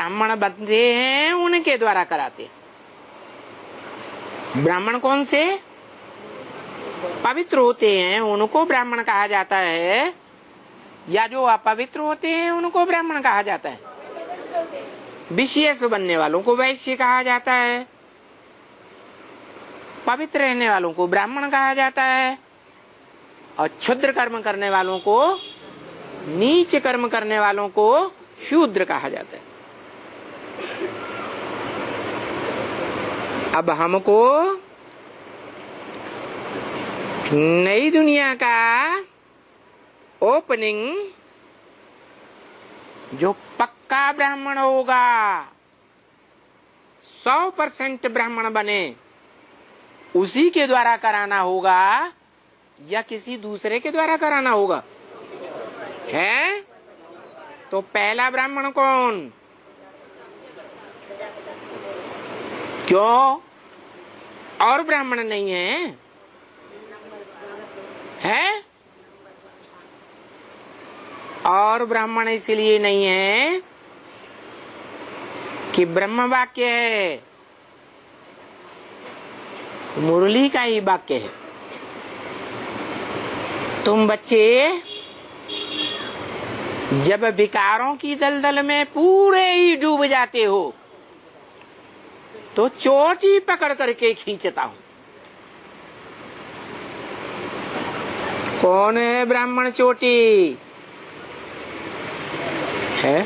ब्राह्मण बनते हैं उनके द्वारा कराते हैं। ब्राह्मण कौन से? पवित्र होते हैं उनको ब्राह्मण कहा जाता है, या जो अपवित्र होते हैं उनको ब्राह्मण कहा जाता है? विशेष बनने वालों को वैश्य कहा जाता है, पवित्र रहने वालों को ब्राह्मण कहा जाता है, और क्षुद्र कर्म करने वालों को, नीच कर्म करने वालों को शूद्र कहा जाता है। अब हमको नई दुनिया का ओपनिंग, जो पक्का ब्राह्मण होगा, 100% ब्राह्मण बने, उसी के द्वारा कराना होगा या किसी दूसरे के द्वारा कराना होगा? है तो पहला ब्राह्मण कौन? क्यों और ब्राह्मण नहीं है? है और ब्राह्मण इसलिए नहीं है कि ब्रह्म वाक्य है, मुरली का ही वाक्य है। तुम बच्चे जब विकारों की दलदल में पूरे ही डूब जाते हो तो चोटी पकड़ करके खींचता हूं। कौन है ब्राह्मण चोटी? है?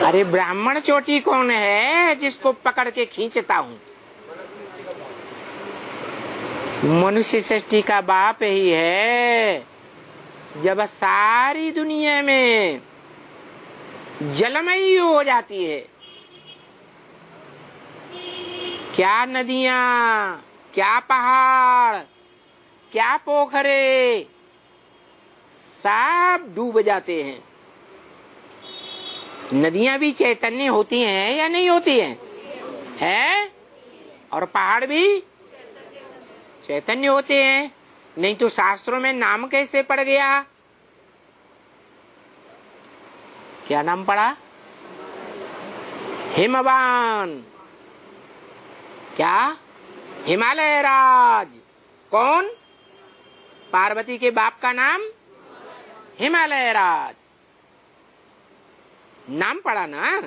अरे ब्राह्मण चोटी कौन है जिसको पकड़ के खींचता हूं? मनुष्य सृष्टि का बाप ही है। जब सारी दुनिया में जलमयी हो जाती है, क्या नदियां, क्या पहाड़, क्या पोखरे, सब डूब जाते हैं। नदियां भी चैतन्य होती हैं या नहीं होती हैं? है? और पहाड़ भी चैतन्य होते हैं, नहीं तो शास्त्रों में नाम कैसे पड़ गया? क्या नाम पड़ा? हिमवान। क्या? हिमालय राज। कौन? पार्वती के बाप का नाम हिमालय राज। नाम पड़ा ना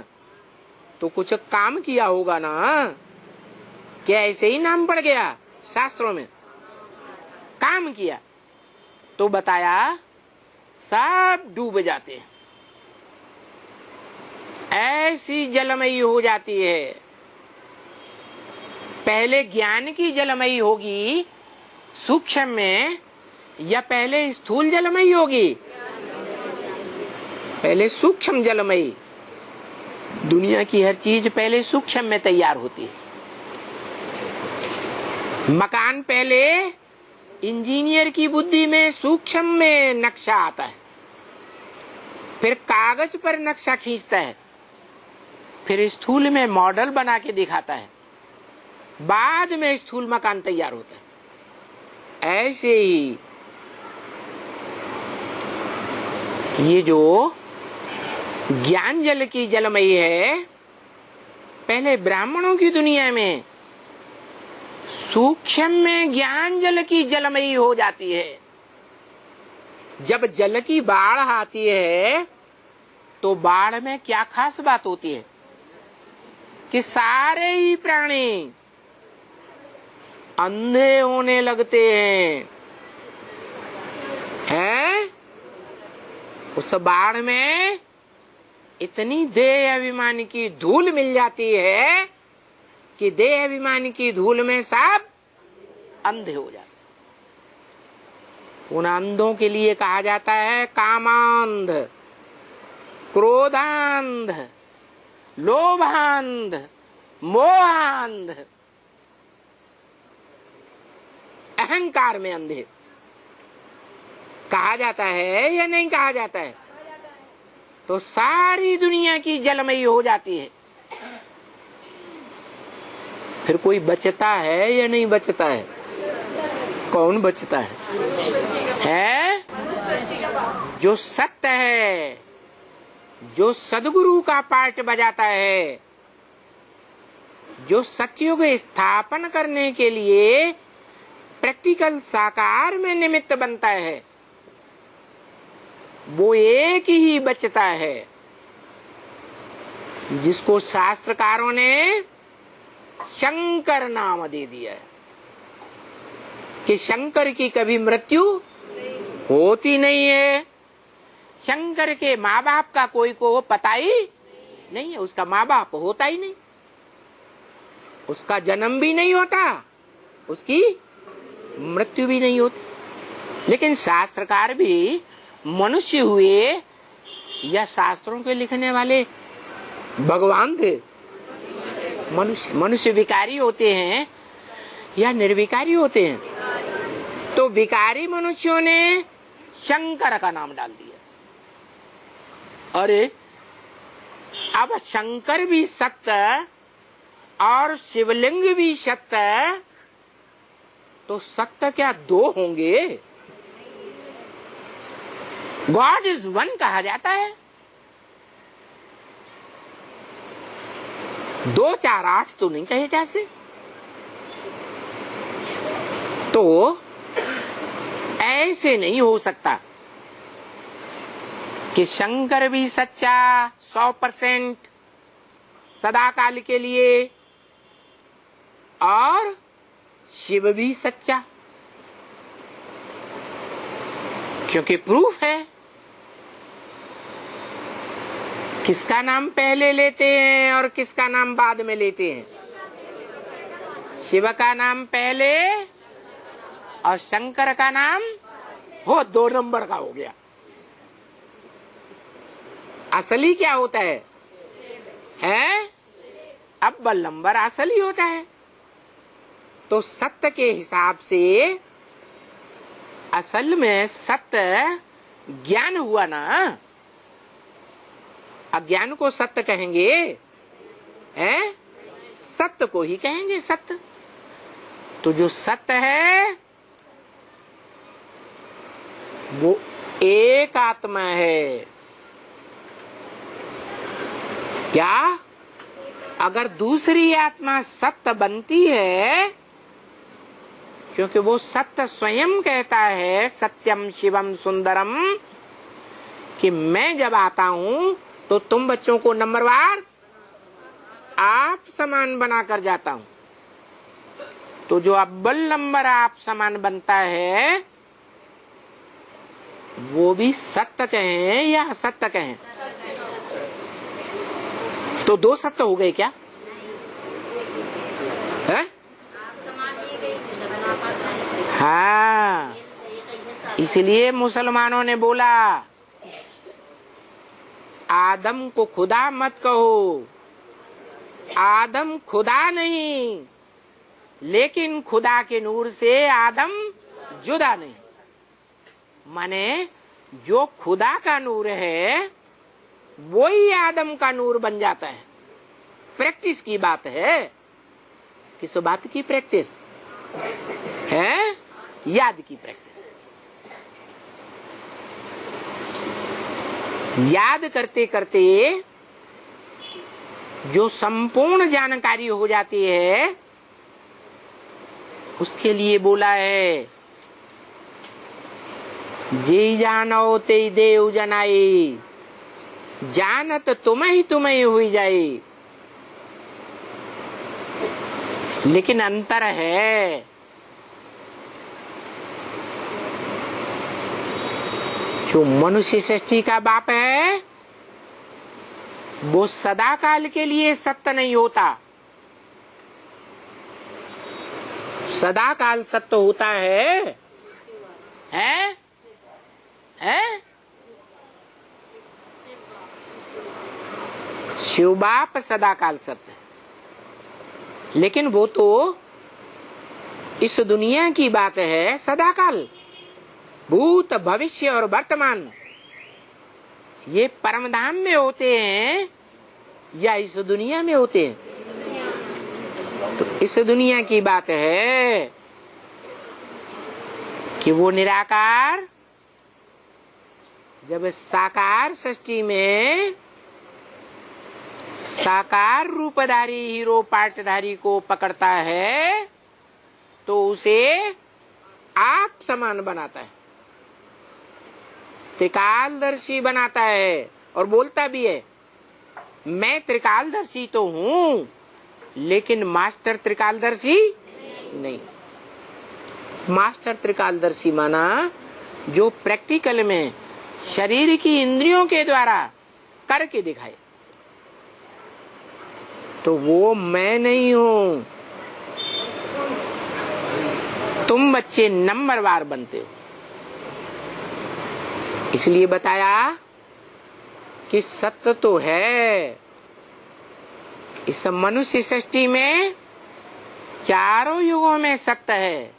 तो कुछ काम किया होगा ना? क्या ऐसे ही नाम पड़ गया? शास्त्रों में काम किया तो बताया सब डूब जाते हैं। ऐसी जलमयी हो जाती है। पहले ज्ञान की जलमयी होगी सूक्ष्म में, या पहले स्थूल जलमयी होगी? पहले सूक्ष्म जलमयी। दुनिया की हर चीज पहले सूक्ष्म में तैयार होती है। मकान पहले इंजीनियर की बुद्धि में सूक्ष्म में नक्शा आता है, फिर कागज पर नक्शा खींचता है, फिर स्थूल में मॉडल बना के दिखाता है, बाद में स्थूल मकान तैयार होता है। ऐसे ही ये जो ज्ञान जल की जलमयी है, पहले ब्राह्मणों की दुनिया में सूक्ष्म में ज्ञान जल की जलमयी हो जाती है। जब जल की बाढ़ आती है तो बाढ़ में क्या खास बात होती है कि सारे ही प्राणी अंधे होने लगते हैं? उस बाढ़ में इतनी देह अभिमान की धूल मिल जाती है कि देह अभिमान की धूल में सब अंधे हो जाते। उन अंधों के लिए कहा जाता है कामांध, क्रोधांध, लोभांध, मोहांध, अहंकार में अंधे कहा जाता है या नहीं कहा जाता है? तो सारी दुनिया की जलमयी हो जाती है। फिर कोई बचता है या नहीं बचता है? कौन बचता है? जो सत्य है, जो सदगुरु का पार्ट बजाता है, जो सतयुग स्थापन करने के लिए प्रैक्टिकल साकार में निमित्त बनता है, वो एक ही बचता है, जिसको शास्त्रकारों ने शंकर नाम दे दिया है कि शंकर की कभी मृत्यु होती नहीं है। शंकर के माँ बाप का कोई को पता ही नहीं है, उसका माँ बाप होता ही नहीं, उसका जन्म भी नहीं होता, उसकी मृत्यु भी नहीं होती। लेकिन शास्त्रकार भी मनुष्य हुए या शास्त्रों के लिखने वाले भगवान थे? मनुष्य विकारी होते हैं या निर्विकारी होते हैं? तो विकारी मनुष्यों ने शंकर का नाम डाल दिया। अरे अब शंकर भी सत्य और शिवलिंग भी सत्य, तो सत्य क्या दो होंगे? गॉड इज वन कहा जाता है। 2 4 8 तो नहीं कहे जैसे। तो ऐसे नहीं हो सकता कि शंकर भी सच्चा 100% सदाकाल के लिए और शिव भी सच्चा, क्योंकि प्रूफ है। किसका नाम पहले लेते हैं और किसका नाम बाद में लेते हैं? शिव का नाम पहले और शंकर का नाम हो 2 नंबर का हो गया। असली क्या होता है? अव्वल नंबर असली होता है। तो सत्य के हिसाब से असल में सत्य ज्ञान हुआ ना। अज्ञान को सत्य कहेंगे? सत्य को ही कहेंगे सत्य। तो जो सत्य है वो एक आत्मा है। क्या? अगर दूसरी आत्मा सत्य बनती है, क्योंकि वो सत्य स्वयं कहता है सत्यम शिवम सुंदरम, कि मैं जब आता हूं तो तुम बच्चों को नंबरवार आप समान बनाकर जाता हूं। तो जो अव्वल नंबर आप समान बनता है वो भी सत्य कहें या असत्य कहें? तो 2 सत्य हो गए क्या? है? हाँ, इसलिए मुसलमानों ने बोला आदम को खुदा मत कहो। आदम खुदा नहीं, लेकिन खुदा के नूर से आदम जुदा नहीं। माने जो खुदा का नूर है वही आदम का नूर बन जाता है। प्रैक्टिस की बात है। किस बात की प्रैक्टिस है? याद की प्रैक्टिस। याद करते करते जो संपूर्ण जानकारी हो जाती है, उसके लिए बोला है जे जानो ते देव जनाई, जानत तुम्हें हुई जाए। लेकिन अंतर है। जो मनुष्य सृष्टि का बाप है वो सदा काल के लिए सत्य नहीं होता। सदा काल सत्य होता है? शिव बाप सदा काल सत्य है, लेकिन वो तो इस दुनिया की बात है। सदा काल भूत भविष्य और वर्तमान ये परमधाम में होते हैं या इस दुनिया में होते हैं? तो इस दुनिया की बात है कि वो निराकार जब साकार सृष्टि में साकार रूपधारी हीरो पार्टधारी को पकड़ता है तो उसे आप समान बनाता है, त्रिकालदर्शी बनाता है और बोलता भी है मैं त्रिकालदर्शी तो हूं लेकिन मास्टर त्रिकालदर्शी नहीं। मास्टर त्रिकालदर्शी माना जो प्रैक्टिकल में शरीर की इंद्रियों के द्वारा करके दिखाए, तो वो मैं नहीं हूं। तुम बच्चे नंबरवार बनते हो, इसलिए बताया कि सत्य तो है। इस मनुष्य सृष्टि में चारों युगों में सत्य है,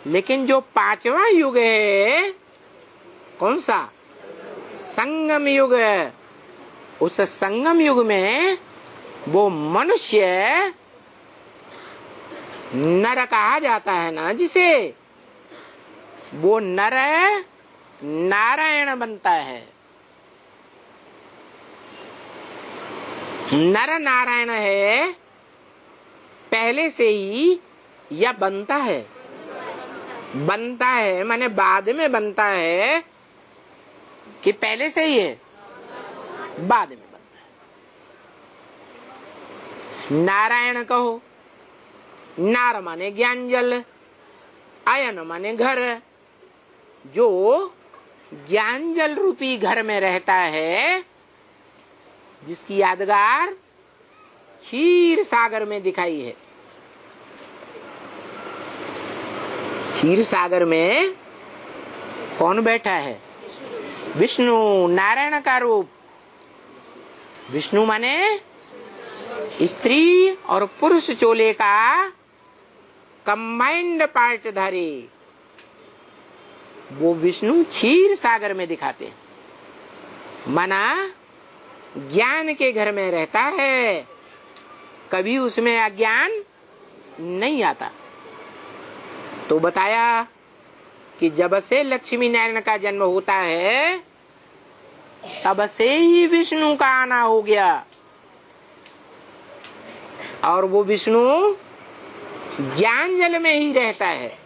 लेकिन जो पांचवा युग है कौन सा? संगम युग। उस संगम युग में वो मनुष्य नर कहा जाता है ना, जिसे वो नर नारायण बनता है। नर नारायण है पहले से ही या बनता है? बनता है माने बाद में बनता है कि पहले से ही है? बाद में बनता है। नारायण कहो, नार माने ज्ञान जल, आयन माने घर। जो ज्ञान जल रूपी घर में रहता है, जिसकी यादगार क्षीर सागर में दिखाई है। क्षीर सागर में कौन बैठा है? विष्णु, नारायण का रूप। विष्णु माने स्त्री और पुरुष चोले का कंबाइंड पार्टधारी, वो विष्णु क्षीर सागर में दिखाते हैं। माना ज्ञान के घर में रहता है, कभी उसमें अज्ञान नहीं आता। तो बताया कि जब से लक्ष्मी नारायण का जन्म होता है तब से ही विष्णु का आना हो गया, और वो विष्णु ज्ञान जल में ही रहता है।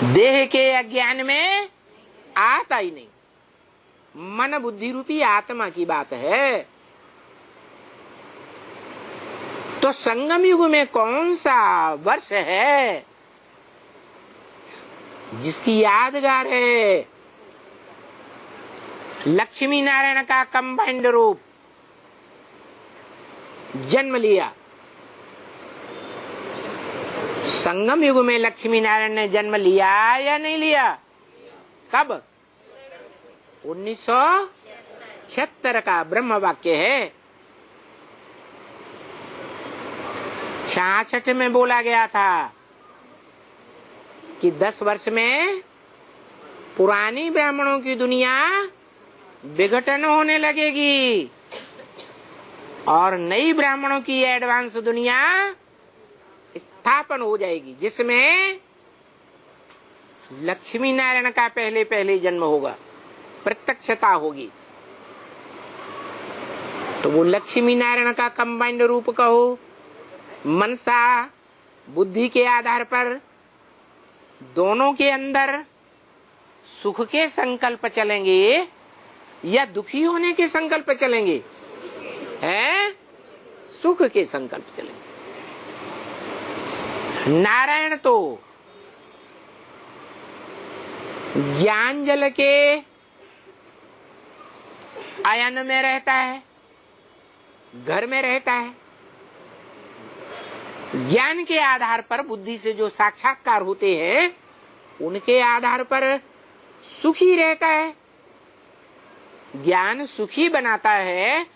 देह के अज्ञान में आता ही नहीं। मन बुद्धि रूपी आत्मा की बात है। तो संगम युग में कौन सा वर्ष है जिसकी यादगार है? लक्ष्मी नारायण का कंबाइंड रूप जन्म लिया। संगम युग में लक्ष्मी नारायण ने जन्म लिया या नहीं लिया? कब? 1976 का ब्रह्म वाक्य है। 66 में बोला गया था कि 10 वर्ष में पुरानी ब्राह्मणों की दुनिया विघटन होने लगेगी और नई ब्राह्मणों की एडवांस दुनिया स्थापन हो जाएगी, जिसमें लक्ष्मी नारायण का पहले पहले जन्म होगा, प्रत्यक्षता होगी। तो वो लक्ष्मी नारायण का कंबाइंड रूप कहो, मनसा बुद्धि के आधार पर दोनों के अंदर सुख के संकल्प चलेंगे या दुखी होने के संकल्प चलेंगे? हैं? सुख के संकल्प चलेंगे। नारायण तो ज्ञान जल के आयन में रहता है, घर में रहता है। ज्ञान के आधार पर बुद्धि से जो साक्षात्कार होते हैं उनके आधार पर सुखी रहता है। ज्ञान सुखी बनाता है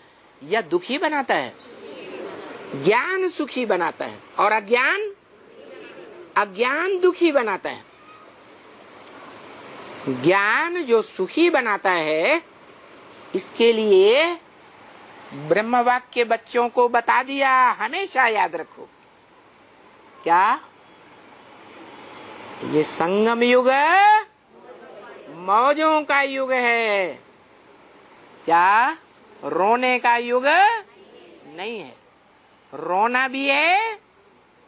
या दुखी बनाता है? ज्ञान सुखी बनाता है और अज्ञान दुखी बनाता है। ज्ञान जो सुखी बनाता है, इसके लिए ब्रह्म वाक्य बच्चों को बता दिया, हमेशा याद रखो। क्या? ये संगम युग मौजों का युग है, क्या रोने का युग नहीं है। रोना भी है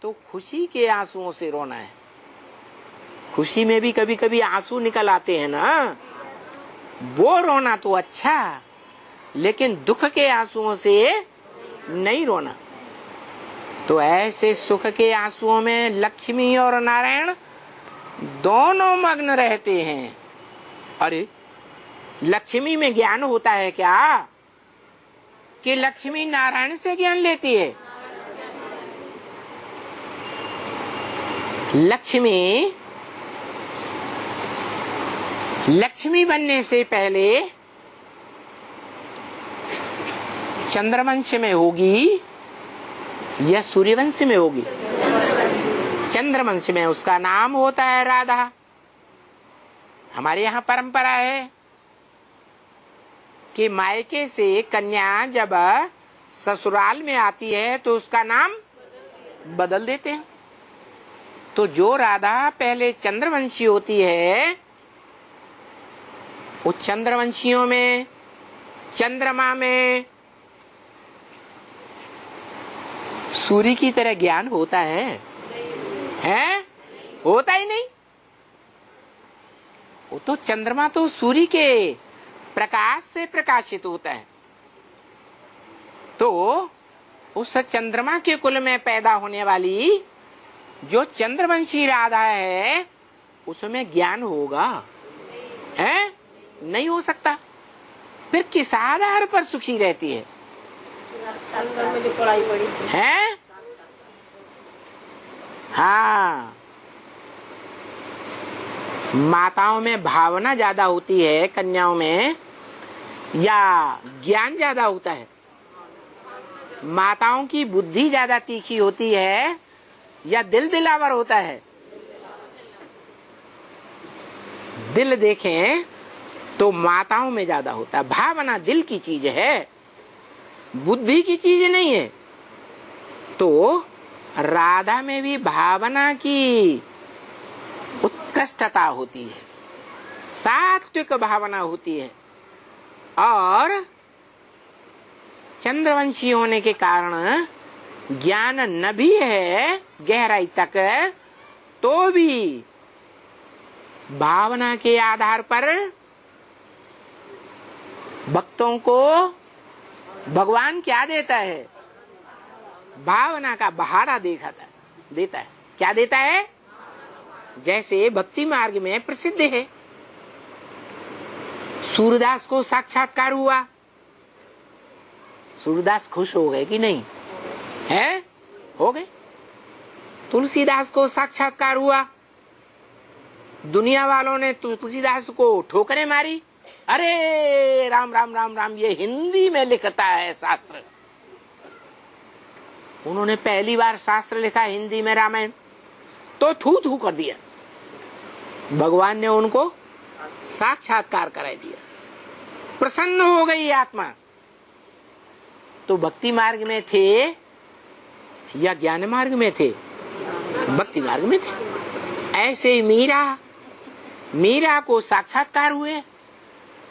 तो खुशी के आंसुओं से रोना है। खुशी में भी कभी कभी आंसू निकल आते हैं ना, वो रोना तो अच्छा, लेकिन दुख के आंसुओं से नहीं रोना। तो ऐसे सुख के आंसुओं में लक्ष्मी और नारायण दोनों मग्न रहते हैं। अरे लक्ष्मी में ज्ञान होता है क्या कि लक्ष्मी नारायण से ज्ञान लेती है? लक्ष्मी बनने से पहले चंद्रवंश में होगी या सूर्यवंश में होगी? चंद्रवंश में उसका नाम होता है राधा। हमारे यहाँ परंपरा है कि मायके से कन्या जब ससुराल में आती है तो उसका नाम बदल देते हैं। तो जो राधा पहले चंद्रवंशी होती है, वो चंद्रवंशियों में, चंद्रमा में सूर्य की तरह ज्ञान होता है? होता ही नहीं। वो तो चंद्रमा तो सूर्य के प्रकाश से प्रकाशित होता है। तो उस चंद्रमा के कुल में पैदा होने वाली जो चंद्रवंशी राधा है, उसमें ज्ञान होगा? नहीं हो सकता। फिर किस आधार पर सुखी रहती है? में जो पढ़ाई पड़ी है। हाँ, माताओं में भावना ज्यादा होती है, कन्याओं में, या ज्ञान ज्यादा होता है? माताओं की बुद्धि ज्यादा तीखी होती है या दिल दिलावर होता है? दिल देखें तो माताओं में ज्यादा होता है। भावना दिल की चीज है, बुद्धि की चीज नहीं है। तो राधा में भी भावना की उत्कृष्टता होती है, सात्विक भावना होती है, और चंद्रवंशी होने के कारण ज्ञान न भी है गहराई तक, तो भी भावना के आधार पर भक्तों को भगवान क्या देता है? भावना का बहारा देता है। क्या देता है? जैसे भक्ति मार्ग में प्रसिद्ध है, सूरदास को साक्षात्कार हुआ। सूरदास खुश हो गए कि नहीं? हो गए। तुलसीदास को साक्षात्कार हुआ। दुनिया वालों ने तुलसीदास को ठोकरें मारी। अरे राम राम राम राम, ये हिंदी में लिखता है शास्त्र। उन्होंने पहली बार शास्त्र लिखा हिंदी में, रामायण, तो थू थू कर दिया। भगवान ने उनको साक्षात्कार करा दिया, प्रसन्न हो गई आत्मा। तो भक्ति मार्ग में थे या ज्ञान मार्ग में थे? भक्ति मार्ग में थे। ऐसे ही मीरा को साक्षात्कार हुए।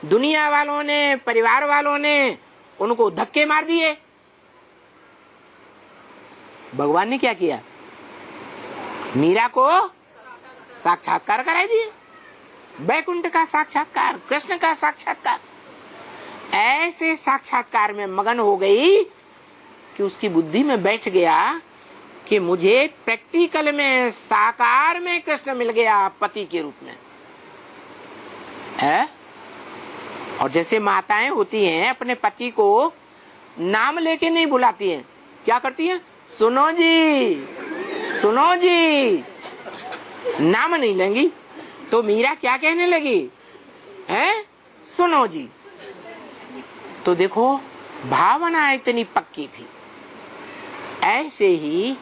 दुनिया वालों ने, परिवार वालों ने उनको धक्के मार दिए। भगवान ने क्या किया? मीरा को साक्षात्कार करा दिए। बैकुंठ का साक्षात्कार, कृष्ण का साक्षात्कार। ऐसे साक्षात्कार में मगन हो गई कि उसकी बुद्धि में बैठ गया कि मुझे प्रैक्टिकल में, साकार में कृष्ण मिल गया पति के रूप में है। और जैसे माताएं होती हैं, अपने पति को नाम लेके नहीं बुलाती हैं, क्या करती हैं? सुनो जी, सुनो जी, नाम नहीं लेंगी। तो मीरा क्या कहने लगी? सुनो जी। तो देखो, भावना इतनी पक्की थी। ऐसे ही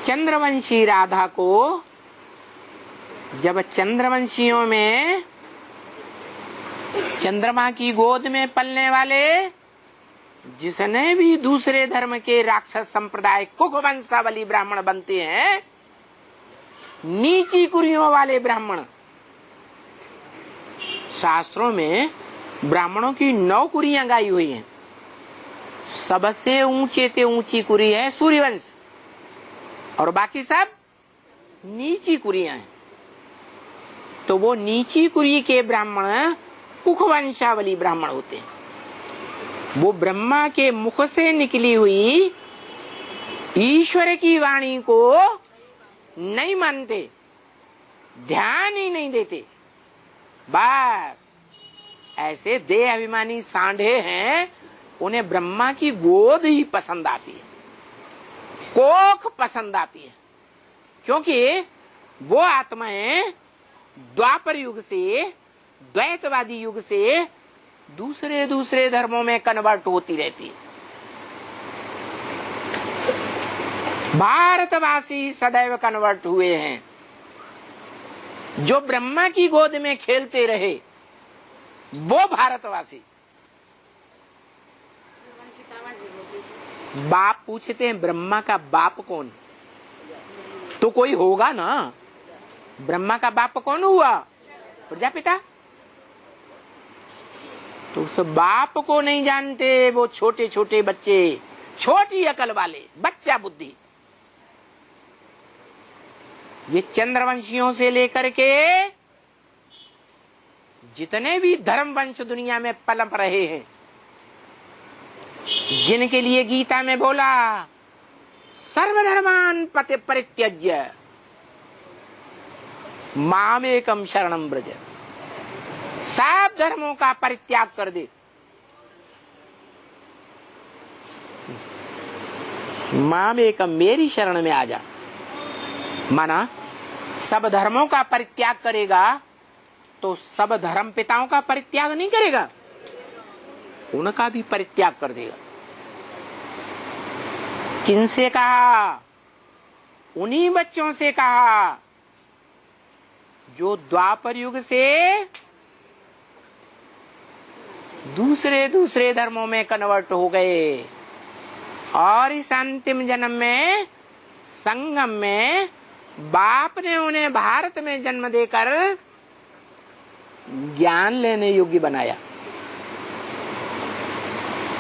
चंद्रवंशी राधा को जब चंद्रवंशियों में चंद्रमा की गोद में पलने वाले, जिसने भी दूसरे धर्म के राक्षस संप्रदाय कुकवंशावली ब्राह्मण बनते हैं, नीची कुरियों वाले ब्राह्मण, शास्त्रों में ब्राह्मणों की 9 कुरियां गाई हुई हैं। सबसे ऊंचे ते ऊंची कुरी है सूर्यवंश, और बाकी सब नीची कुरियां हैं। तो वो नीची कुरी के ब्राह्मण कुखवंशावली ब्राह्मण होते हैं। वो ब्रह्मा के मुख से निकली हुई ईश्वर की वाणी को नहीं मानते, ध्यान ही नहीं देते। बस ऐसे देह अभिमानी सांढे हैं, उन्हें ब्रह्मा की गोद ही पसंद आती है, कोख पसंद आती है, क्योंकि वो आत्माएं द्वापर युग से, द्वैतवादी युग से दूसरे दूसरे धर्मों में कन्वर्ट होती रहती है। भारतवासी सदैव कन्वर्ट हुए हैं। जो ब्रह्मा की गोद में खेलते रहे वो भारतवासी। बाप पूछते हैं ब्रह्मा का बाप कौन, तो कोई होगा ना। ब्रह्मा का बाप कौन हुआ? प्रजापिता। तो उस बाप को नहीं जानते वो छोटे छोटे बच्चे, छोटी अकल वाले, बच्चा बुद्धि। ये चंद्रवंशियों से लेकर के जितने भी धर्म वंश दुनिया में पनप रहे हैं, जिनके लिए गीता में बोला सर्वधर्मान परित्यज्य मामेकम शरणम व्रज, सब धर्मों का परित्याग कर दे, मामेकम मेरी शरण में आ जा। माना सब धर्मों का परित्याग करेगा तो सब धर्म पिताओं का परित्याग नहीं करेगा, उनका भी परित्याग कर देगा। किनसे कहा? उन्हीं बच्चों से कहा जो द्वापर युग से दूसरे दूसरे धर्मों में कन्वर्ट हो गए और इस अंतिम जन्म में संगम में बाप ने उन्हें भारत में जन्म देकर ज्ञान लेने योग्य बनाया,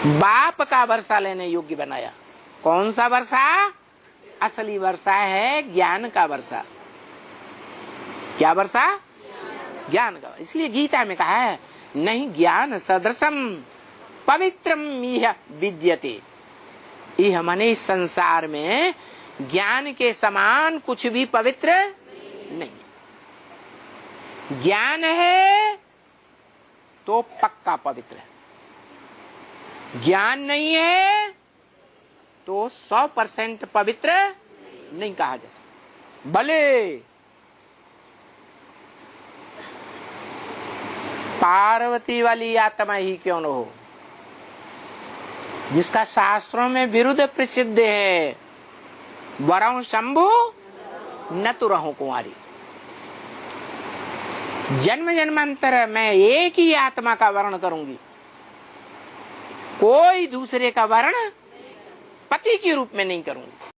बाप का वर्षा लेने योग्य बनाया। कौन सा वर्षा? असली वर्षा है ज्ञान का वर्षा। क्या वर्षा? ज्ञान का। इसलिए गीता में कहा है नहीं ज्ञान सदृशम पवित्रम इह विद्यते। यह माने इस संसार में ज्ञान के समान कुछ भी पवित्र नहीं। ज्ञान है तो पक्का पवित्र है, ज्ञान नहीं है तो 100% पवित्र नहीं कहा जा सकता। भले पार्वती वाली आत्मा ही क्यों न हो, जिसका शास्त्रों में विरुद्ध प्रसिद्ध है, वरं शंभु न तो रहूं कुंवारी। जन्म जन्मांतर मैं एक ही आत्मा का वर्ण करूंगी, कोई दूसरे का वर्ण पति के रूप में नहीं करूंगी।